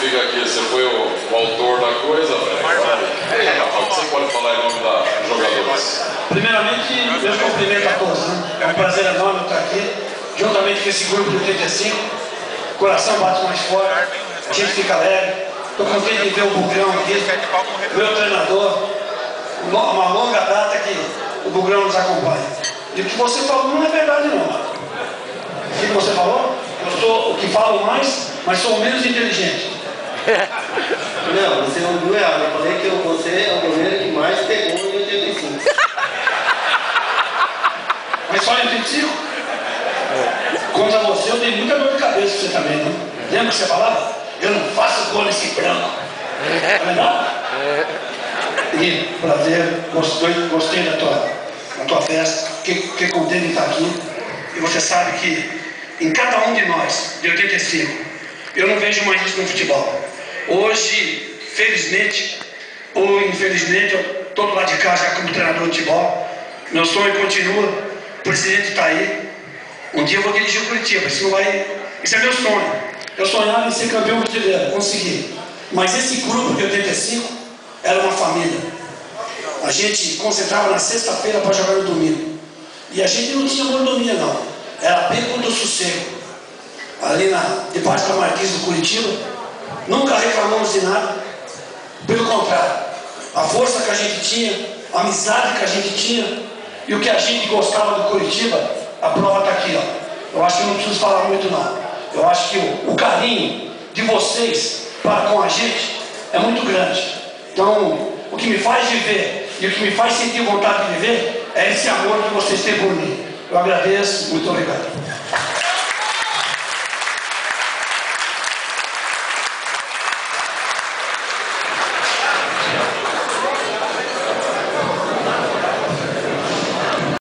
fica aqui, você foi o autor da coisa, velho. Ei, Rafael, você pode falar em nome dos jogadores? Primeiramente, eu cumprimento a todos, né? É um prazer enorme estar aqui, juntamente com esse grupo de 85. O coração bate mais forte, a gente fica leve. Estou contente de ver o Bugrão aqui, meu treinador. Uma longa data que o Bugrão nos acompanha. E o que você falou não é verdade, não. O que você falou? Eu sou o que falo mais, mas sou o menos inteligente. Não, você não viu errado. Eu falei que você é o goleiro que mais pegou em 85. Mas só em 85? Contra você eu dei muita dor de cabeça você também, não? Lembra que você falava? Eu não faço gol nesse branco. Tá legal? E prazer, gostei da tua festa, fiquei contente de estar aqui. E você sabe que em cada um de nós, de 85, eu não vejo mais isso no futebol. Hoje, felizmente ou infelizmente, eu estou do lado de cá já como treinador de futebol. Meu sonho continua, o presidente está aí. Um dia eu vou dirigir o Curitiba, isso é meu sonho. Eu sonhava em ser campeão brasileiro, consegui. Mas esse grupo de 85 era uma família. A gente concentrava na sexta-feira para jogar no domingo. E a gente não tinha mordomia, não. Era beco do sossego. Ali debaixo da marquise do Curitiba, nunca reclamamos de nada. Pelo contrário, a força que a gente tinha, a amizade que a gente tinha e o que a gente gostava do Curitiba, a prova está aqui, ó. Eu acho que eu não preciso falar muito, não. Eu acho que o carinho de vocês para com a gente é muito grande. Então, o que me faz viver e o que me faz sentir vontade de viver é esse amor que vocês têm por mim. Eu agradeço, muito obrigado.